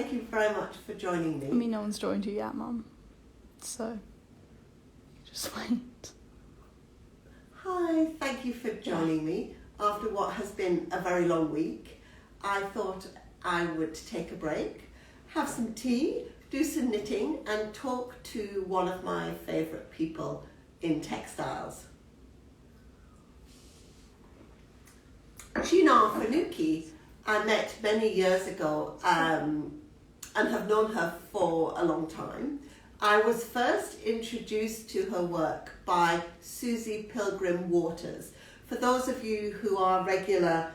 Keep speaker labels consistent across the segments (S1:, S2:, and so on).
S1: Thank you very much for joining me.
S2: I mean, no one's joined you yet, Mum. So, just wait.
S1: Hi, thank you for joining me. After what has been a very long week, I thought I would take a break, have some tea, do some knitting and talk to one of my favourite people in textiles. Chinar Farooqui I met many years ago and have known her for a long time. I was first introduced to her work by Susie Pilgrim Waters. For those of you who are regular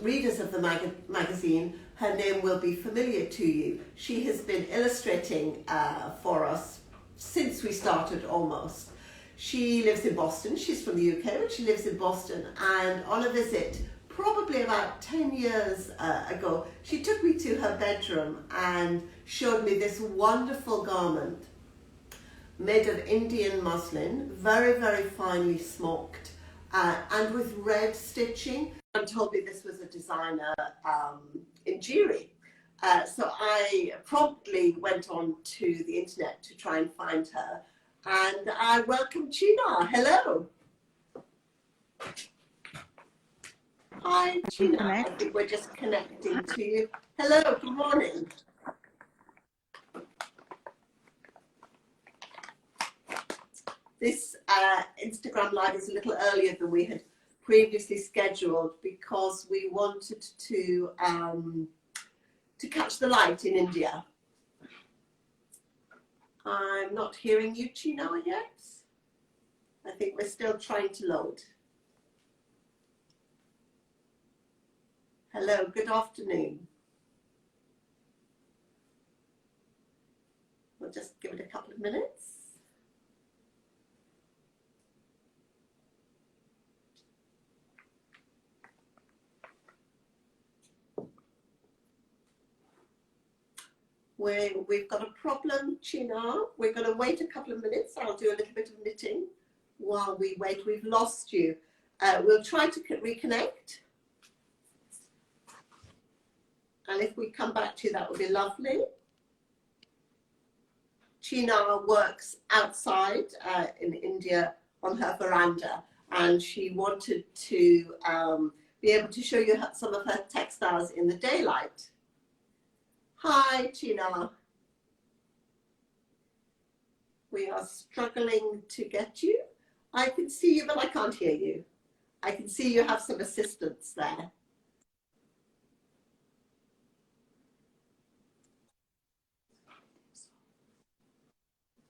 S1: readers of the magazine, her name will be familiar to you. She has been illustrating for us since we started almost. She lives in Boston. She's from the UK, but she lives in Boston. And on a visit, probably about 10 years ago, she took me to her bedroom and showed me this wonderful garment made of Indian muslin, very, very finely smoked, and with red stitching. And told me this was a designer, Injiri. So I promptly went on to the internet to try and find her. And I welcome Chinar. Hello. Hi, Chinar. I think we're just connecting to you. Hello, good morning. This Instagram Live is a little earlier than we had previously scheduled because we wanted to catch the light in India. I'm not hearing you, Chinar, yet. I think we're still trying to load. Hello, good afternoon. We'll just give it a couple of minutes. We've got a problem, Chinar. We're going to wait a couple of minutes. I'll do a little bit of knitting while we wait. We've lost you. We'll try to reconnect. And if we come back to you, that would be lovely. Chinar works outside in India on her veranda, and she wanted to be able to show you some of her textiles in the daylight. Hi, Chinar. We are struggling to get you. I can see you, but I can't hear you. I can see you have some assistance there.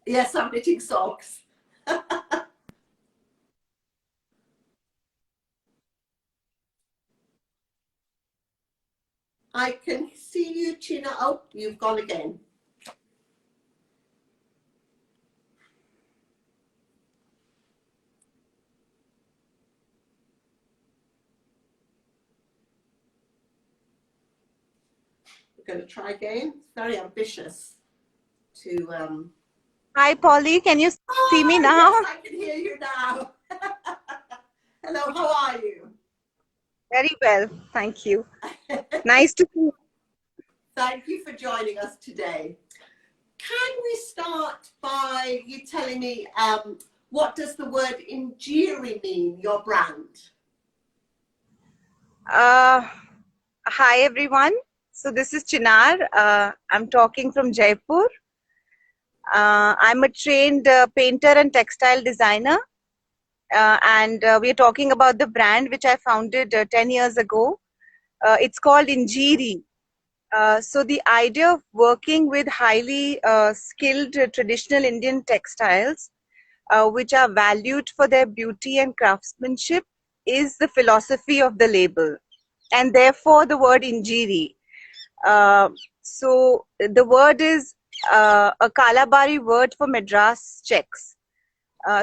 S1: Yes, I'm knitting socks. I can see you, Chinar. Oh, you've gone again. We're going to try again. It's very ambitious to...
S3: Hi, Polly. Can you see me now?
S1: Yes, I can hear you now. Hello, how are you?
S3: Very well, thank you. Nice to see you.
S1: Thank you for joining us today. Can we start by you telling me what does the word Injiri mean, your brand?
S3: Hi, everyone. So this is Chinar. I'm talking from Jaipur. I'm a trained painter and textile designer. And we're talking about the brand which I founded 10 years ago. It's called Injiri. So the idea of working with highly skilled traditional Indian textiles, which are valued for their beauty and craftsmanship, is the philosophy of the label, and therefore the word Injiri. So the word is a Kalabari word for Madras checks.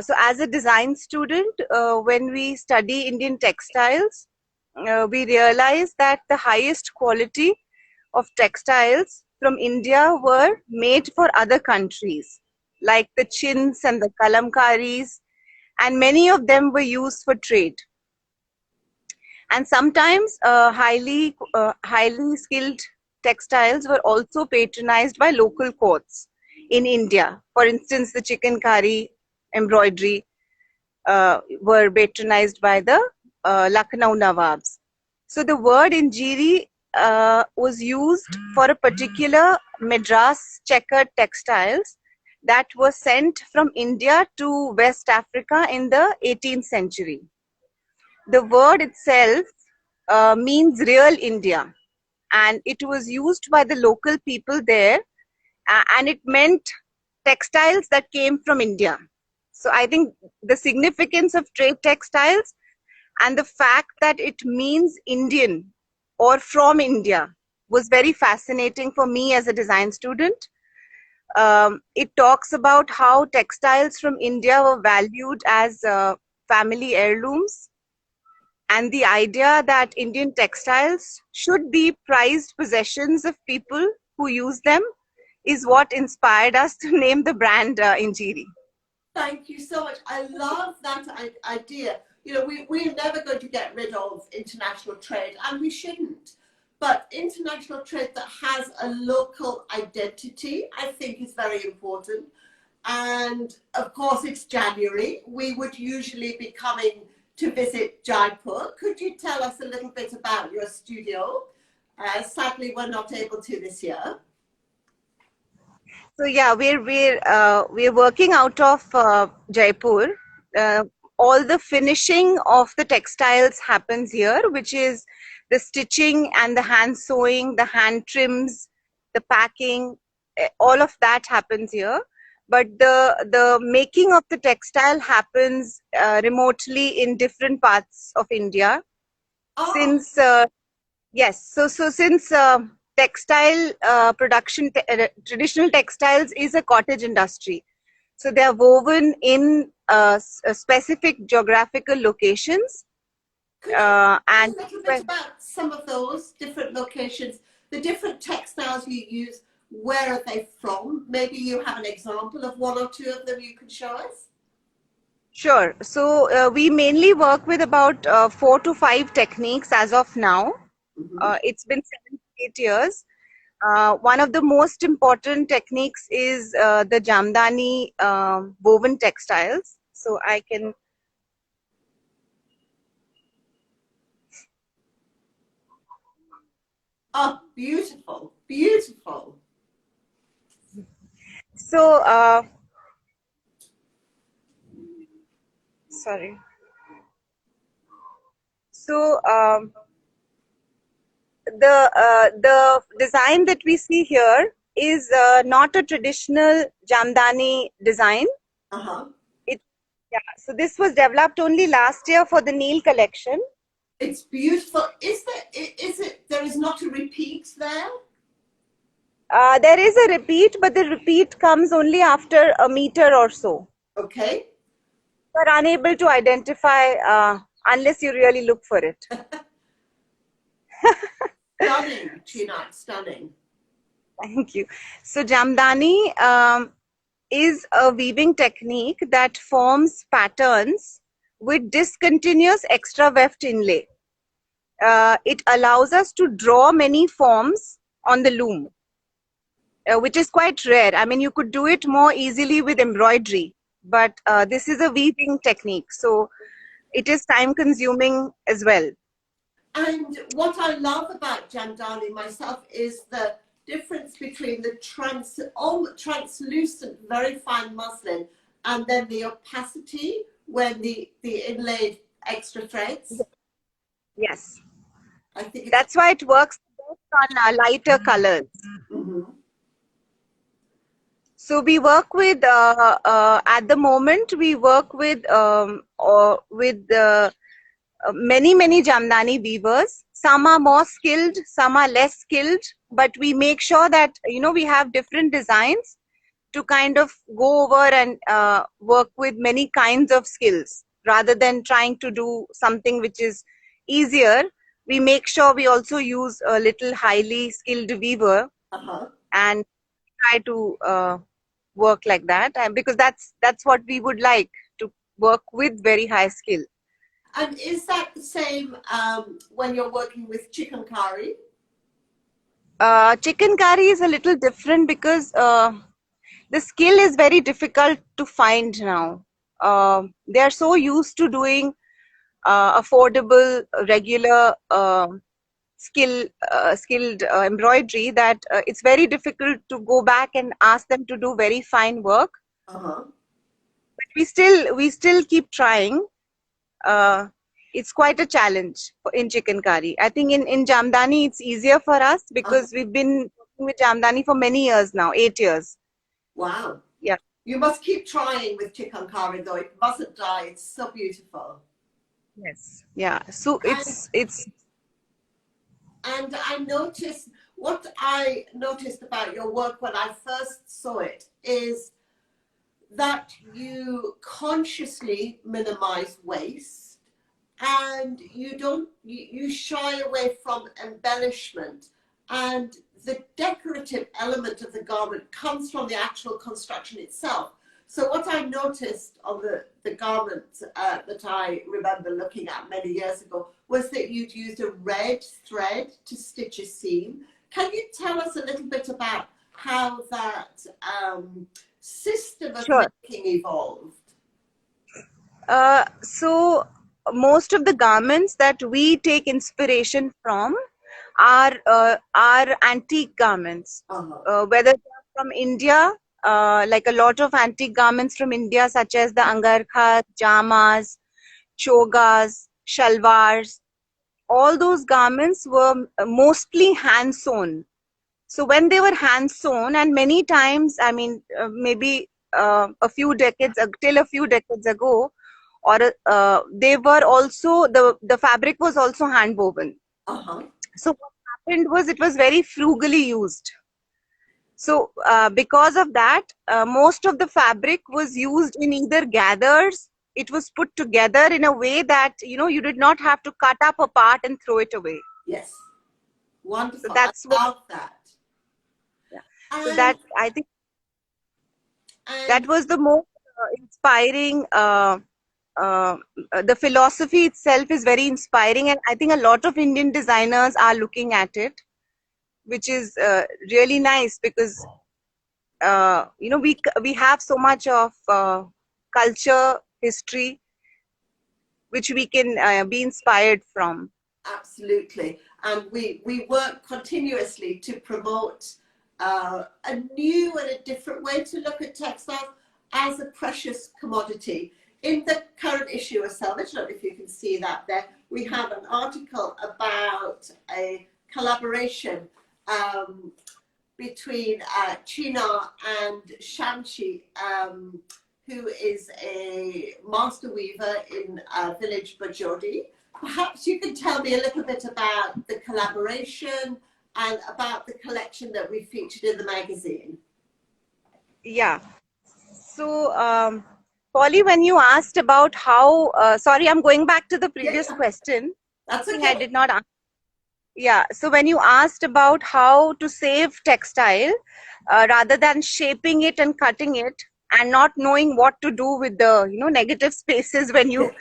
S3: So as a design student, when we study Indian textiles, we realize that the highest quality of textiles from India were made for other countries, like the chins and the kalamkaris, and many of them were used for trade. And sometimes highly skilled textiles were also patronized by local courts in India. For instance, the chikankari embroidery were patronized by the Lucknow Nawabs. So the word Injiri was used for a particular Madras checkered textiles that were sent from India to West Africa in the 18th century. The word itself means real India, and it was used by the local people there, and it meant textiles that came from India. So I think the significance of trade textiles and the fact that it means Indian or from India was very fascinating for me as a design student. It talks about how textiles from India were valued as family heirlooms, and the idea that Indian textiles should be prized possessions of people who use them is what inspired us to name the brand Injiri.
S1: Thank you so much. I love that idea. You know, we're never going to get rid of international trade, and we shouldn't. But international trade that has a local identity, I think, is very important. And of course, it's January. We would usually be coming to visit Jaipur. Could you tell us a little bit about your studio? Sadly, we're not able to this year.
S3: So yeah, we're working out of Jaipur. All the finishing of the textiles happens here, which is the stitching and the hand sewing, the hand trims, the packing, all of that happens here. But the making of the textile happens remotely in different parts of India.
S1: Oh.
S3: Since yes, so since textile production, traditional textiles is a cottage industry. So they are woven in specific geographical locations.
S1: Could you tell a little bit about some of those different locations, the different textiles you use, where are they from? Maybe you have an example of one or two of them you can show us?
S3: Sure. So we mainly work with about 4 to 5 techniques as of now. It's been 7 to 8 years. One of the most important techniques is the Jamdani woven textiles. So I can.
S1: Oh, beautiful, beautiful.
S3: So, sorry. So, the design that we see here is not a traditional Jamdani design. Yeah. So this was developed only last year for the Neil collection.
S1: It's beautiful. There is not a repeat there?
S3: There is a repeat, but the repeat comes only after a meter or so.
S1: Okay.
S3: We're unable to identify unless you really look for it.
S1: Stunning, Chinar, stunning.
S3: Thank you. So Jamdani is a weaving technique that forms patterns with discontinuous extra weft inlay. It allows us to draw many forms on the loom, which is quite rare. I mean, you could do it more easily with embroidery, but this is a weaving technique, so it is time consuming as well.
S1: And what I love about Jamdani myself is the difference between the translucent, very fine muslin and then the opacity when the inlaid extra threads.
S3: Yes.
S1: I think
S3: that's why it works best on lighter colors. So we work with, at the moment, we work with many Jamdani weavers. Some are more skilled, some are less skilled, but we make sure that, you know, we have different designs to kind of go over and work with many kinds of skills. Rather than trying to do something which is easier, we make sure we also use a little highly skilled weaver and try to work like that, and because that's what we would like to work with, very high skill.
S1: And is that the same when you're working with chikankari?
S3: Chikankari is a little different because the skill is very difficult to find now. They are so used to doing affordable, regular, skilled embroidery that it's very difficult to go back and ask them to do very fine work.
S1: Uh-huh.
S3: But we still keep trying. Uh, it's quite a challenge in chikankari. I think in Jamdani it's easier for us because we've been working with Jamdani for many years now, 8 years.
S1: Wow.
S3: Yeah.
S1: You must keep trying with chikankari though. It mustn't die. It's so beautiful.
S3: Yes. Yeah. So it's
S1: And what I noticed about your work when I first saw it is that you consciously minimize waste and you shy away from embellishment, and the decorative element of the garment comes from the actual construction itself. So what I noticed on the garment that I remember looking at many years ago was that you'd used a red thread to stitch a seam. Can you tell us a little bit about how that system of
S3: sure.
S1: making evolved?
S3: So most of the garments that we take inspiration from are antique garments, whether they're from India, like a lot of antique garments from India, such as the angarkha, jamas, chogas, shalwars. All those garments were mostly hand sewn. So when they were hand sewn, and many times, I mean, maybe a few decades till a few decades ago, or they were also the fabric was also hand woven. So what happened was it was very frugally used. So because of that, most of the fabric was used in either gathers. It was put together in a way that you did not have to cut up a part and throw it away.
S1: Yes, wonderful.
S3: So that's
S1: I love that.
S3: Yeah. So that I think that was the most inspiring. The philosophy itself is very inspiring, and I think a lot of Indian designers are looking at it, which is really nice because we have so much of culture, history, which we can be inspired from.
S1: Absolutely, and we work continuously to promote a new and a different way to look at textiles as a precious commodity. In the current issue of Selvedge, I don't know if you can see that there, we have an article about a collaboration between Chinar and Shamshi, who is a master weaver in village Bajodi. Perhaps you can tell me a little bit about the collaboration and about the collection that we featured in the magazine.
S3: Yeah. So, Polly, when you asked about how, sorry, I'm going back to the previous question.
S1: That's okay.
S3: I did not answer. Yeah. So when you asked about how to save textile, rather than shaping it and cutting it and not knowing what to do with the negative spaces when you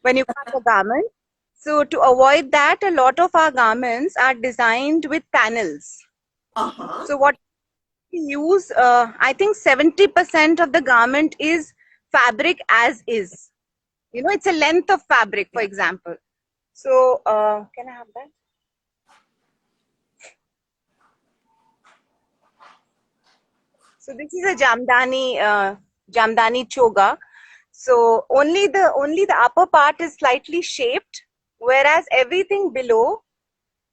S3: cut a garment. So to avoid that, a lot of our garments are designed with panels. So what we use, I think 70% of the garment is fabric as is. It's a length of fabric, for example. So can I have that? So this is a Jamdani choga. So only the upper part is slightly shaped, whereas everything below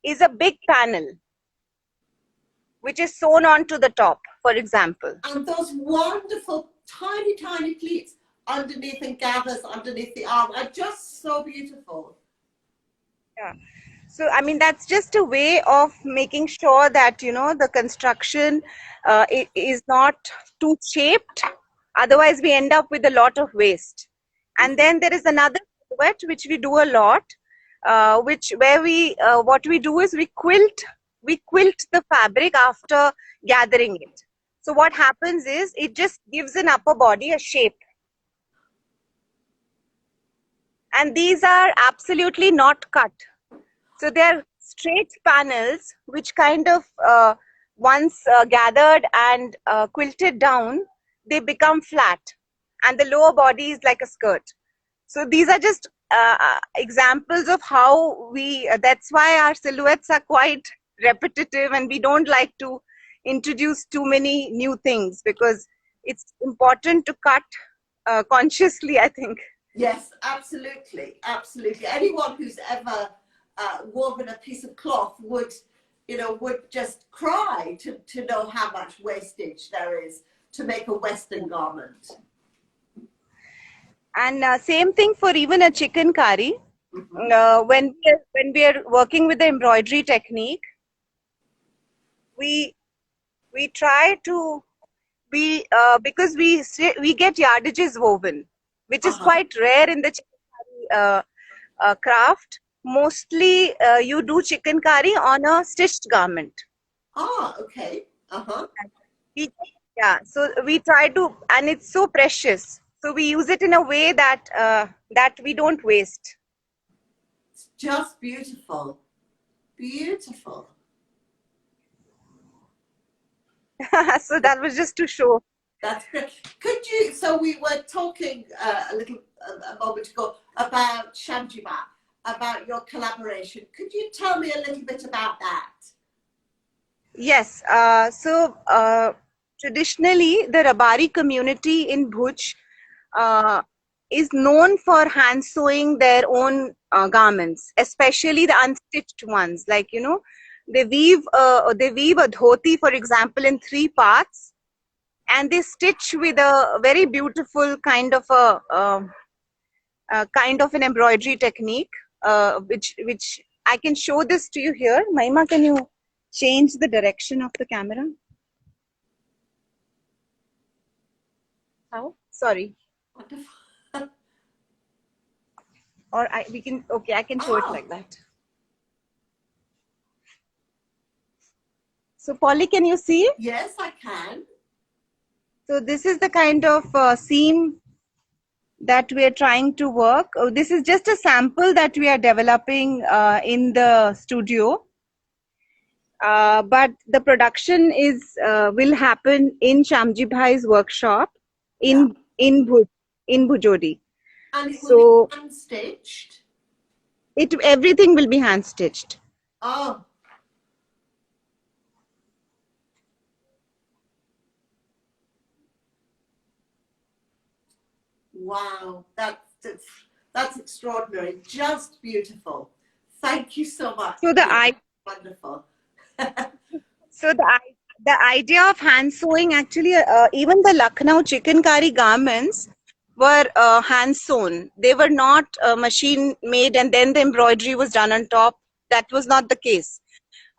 S3: is a big panel, which is sewn onto the top, for example.
S1: And those wonderful tiny, tiny pleats underneath and gathers underneath the arm are just so beautiful.
S3: Yeah. So, I mean, that's just a way of making sure that, the construction is not too shaped. Otherwise, we end up with a lot of waste. And then there is another silhouette, which we do a lot, what we do is we quilt the fabric after gathering it. So what happens is it just gives an upper body a shape. And these are absolutely not cut. So they are straight panels which kind of once gathered and quilted down, they become flat, and the lower body is like a skirt. So these are just examples of how we, that's why our silhouettes are quite repetitive, and we don't like to introduce too many new things, because it's important to cut consciously, I think.
S1: Yes, absolutely, absolutely. Anyone who's ever woven a piece of cloth would, would just cry to know how much wastage there is to make a Western garment.
S3: And same thing for even a chicken curry. When we are working with the embroidery technique, we try to be because we get yardages woven, which is quite rare in the chicken curry craft. Mostly you do chicken curry on a stitched garment.
S1: Ah, okay.
S3: Yeah, so we try to, and it's so precious. So we use it in a way that that we don't waste.
S1: It's just beautiful, beautiful.
S3: So that was just to show.
S1: That's great. Could you? So we were talking a moment ago about Shamjiba, about your collaboration. Could you tell me a little bit about that?
S3: Yes. So traditionally, the Rabari community in Bhuj is known for hand sewing their own garments, especially the unstitched ones. Like, they weave a dhoti, for example, in 3 parts, and they stitch with a very beautiful kind of an embroidery technique, which I can show this to you here. Mahima, can you change the direction of the camera? How? Sorry.
S1: Wonderful.
S3: Or I can show it like that. So Polly, can you see?
S1: Yes, I can.
S3: So this is the kind of seam that we are trying to work. This is just a sample that we are developing in the studio. But the production will happen in Shamji Bhai's workshop in Bhujodi.
S1: And it will be hand stitched.
S3: Everything will be hand stitched.
S1: Oh. Wow, that's extraordinary. Just beautiful. Thank you so much.
S3: So
S1: wonderful.
S3: So the idea of hand sewing, actually, even the Lucknow chicken curry garments were hand sewn. They were not machine made and then the embroidery was done on top. That was not the case.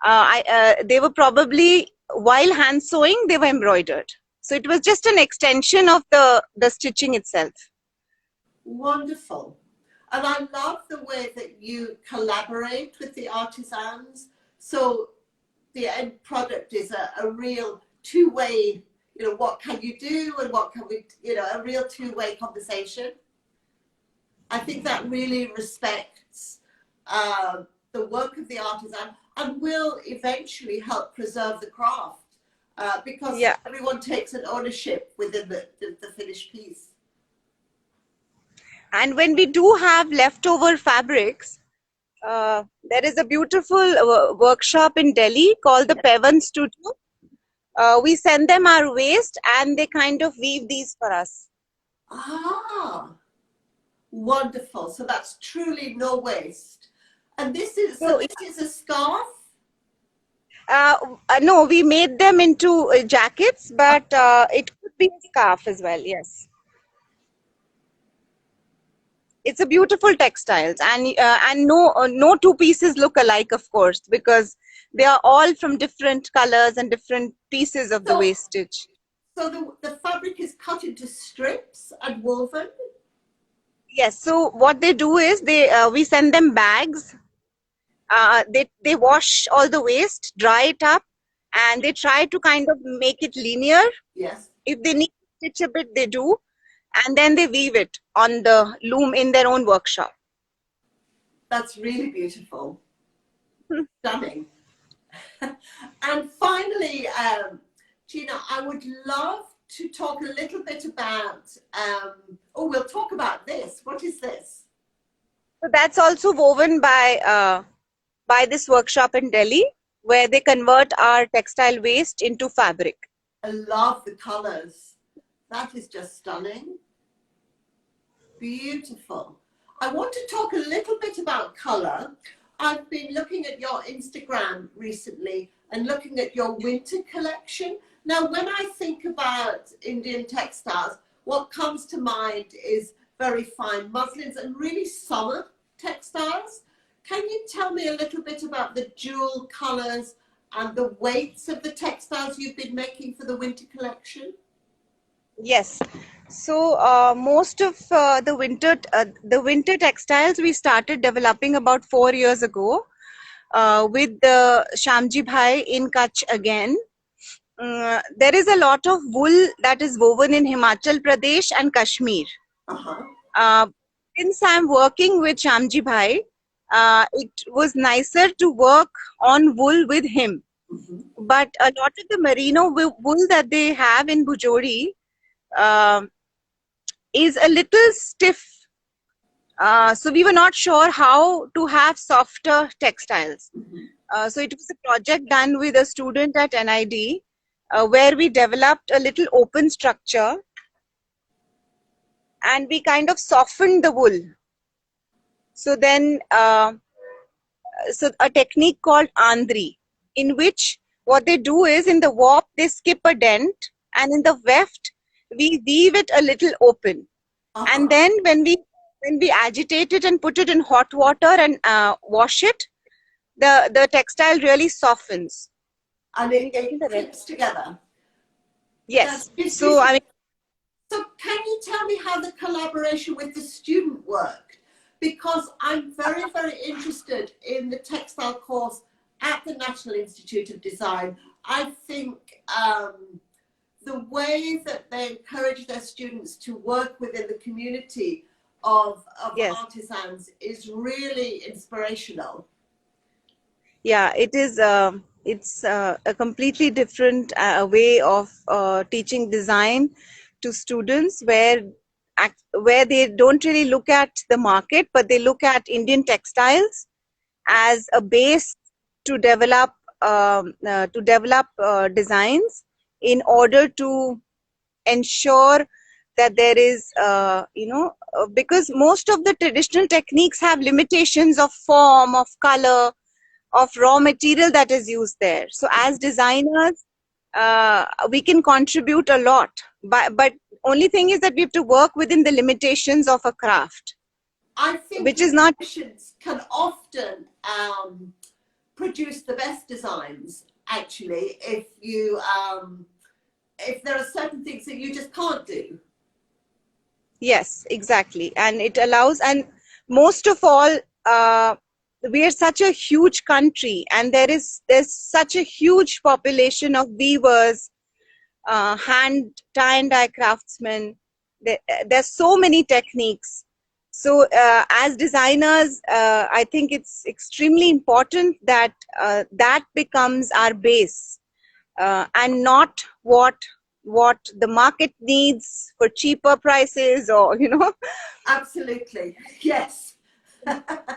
S3: They were probably, while hand sewing, they were embroidered. So it was just an extension of the stitching itself.
S1: Wonderful. And I love the way that you collaborate with the artisans. So the end product is a real two-way, what can you do and what can we, a real two-way conversation. I think that really respects the work of the artisan and will eventually help preserve the craft because everyone takes an ownership within the finished piece.
S3: And when we do have leftover fabrics, there is a beautiful workshop in Delhi called the Pevan Studio. We send them our waste and they kind of weave these for us.
S1: Ah, wonderful. So that's truly no waste. And this is a scarf?
S3: No, we made them into jackets, but it could be a scarf as well, yes. It's a beautiful textiles, and no 2 pieces look alike, of course, because they are all from different colors and different pieces of the wastage.
S1: So the fabric is cut into strips and woven?
S3: Yes. So what they do is we send them bags. They wash all the waste, dry it up, and they try to kind of make it linear.
S1: Yes.
S3: If they need to stitch a bit, they do. And then they weave it on the loom in their own workshop.
S1: That's really beautiful. Stunning. And finally, Gina, I would love to talk a little bit about, we'll talk about this. What is this?
S3: So that's also woven by this workshop in Delhi, where they convert our textile waste into fabric.
S1: I love the colors. That is just stunning. Beautiful. I want to talk a little bit about color. I've been looking at your Instagram recently and looking at your winter collection. Now, when I think about Indian textiles, what comes to mind is very fine muslins and really summer textiles. Can you tell me a little bit about the dual colors and the weights of the textiles you've been making for the winter collection?
S3: Yes. So most of the winter textiles we started developing about 4 years ago with the Shamji Bhai in Kutch again. There is a lot of wool that is woven in Himachal Pradesh and Kashmir. Since I'm working with Shamji Bhai, it was nicer to work on wool with him. But a lot of the merino wool that they have in Bujori is a little stiff. So we were not sure how to have softer textiles. So it was a project done with a student at NID where we developed a little open structure and we kind of softened the wool. So then, so a technique called Andri, in which what they do is in the warp, they skip a dent, and in the weft, we weave it a little open. And then when we agitate it and put it in hot water and wash it, the textile really softens.
S1: And it clips together.
S3: Yes. So I mean.
S1: So can you tell me how the collaboration with the student worked? Because I'm very, very interested in the textile course at the National Institute of Design. I think the way that they encourage their students to work within the community of artisans is really inspirational.
S3: Yeah, it is. It's a completely different way of teaching design to students, where they don't really look at the market, but they look at Indian textiles as a base to develop designs in order to ensure that there is, because most of the traditional techniques have limitations of form, of color, of raw material that is used there. So as designers, we can contribute a lot, but only thing is that we have to work within the limitations of a craft.
S1: I think
S3: which is not
S1: can often produce the best designs, actually, if you if there are certain things that you just can't do.
S3: Yes, exactly. And it allows, and most of all, we are such a huge country, and there's such a huge population of weavers, hand tie and dye craftsmen. There's so many techniques. So as designers, I think it's extremely important that that becomes our base, and not what the market needs for cheaper prices, or
S1: Absolutely, yes.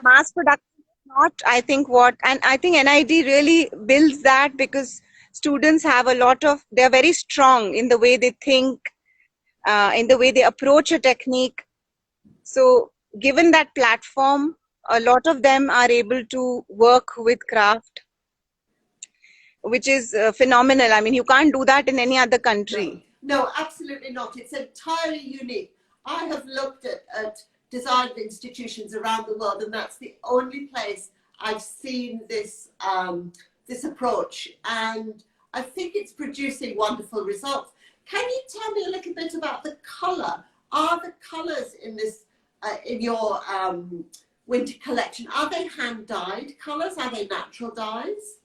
S3: Mass production is not, I think, and I think NID really builds that, because students have they're very strong in the way they think, in the way they approach a technique. So given that platform, a lot of them are able to work with craft, which is phenomenal. I mean, you can't do that in any other country.
S1: No, absolutely not. It's entirely unique. I have looked at design institutions around the world, and that's the only place I've seen this this approach, and I think it's producing wonderful results. Can you tell me a little bit about the color? Are the colors in this in your winter collection, are they hand dyed colors? Are they natural dyes?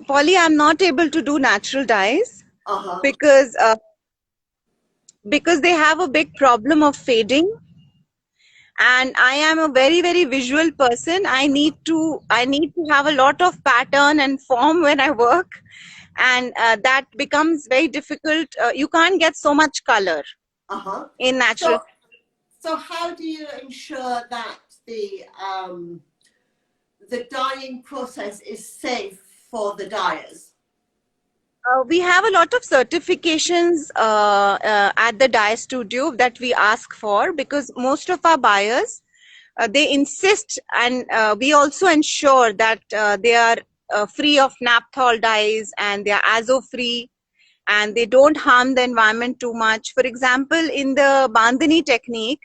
S3: Polly, I'm not able to do natural dyes because they have a big problem of fading, and I am a very, very visual person. I need to have a lot of pattern and form when I work, and that becomes very difficult. You can't get so much color in natural.
S1: So how do you ensure that the dyeing process is safe for the dyers?
S3: We have a lot of certifications at the dye studio that we ask for, because most of our buyers, they insist, and we also ensure that they are free of naphthol dyes, and they are azo free, and they don't harm the environment too much. For example, in the bandhani technique,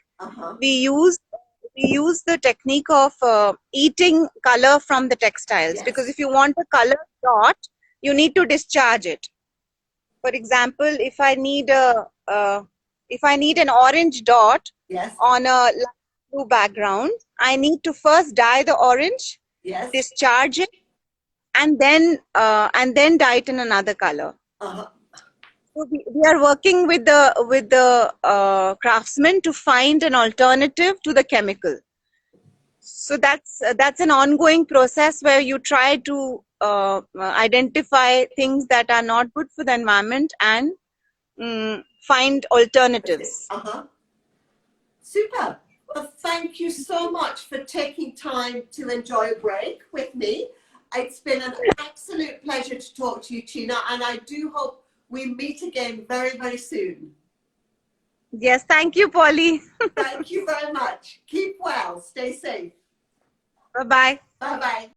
S3: we use the technique of eating color from the textiles. Yes. Because if you want a color dot, you need to discharge it. For example, if I need an orange dot, yes, on a light blue background, I need to first dye the orange, yes, discharge it, and then dye it in another color. So we are working with the craftsmen to find an alternative to the chemical. So that's an ongoing process where you try to identify things that are not good for the environment and find alternatives.
S1: Super. Well, thank you so much for taking time to enjoy a break with me. It's been an absolute pleasure to talk to you, Chinar, and I do hope we meet again very, very soon.
S3: Yes, thank you, Polly.
S1: Thank you very much. Keep well. Stay safe.
S3: Bye-bye.
S1: Bye-bye.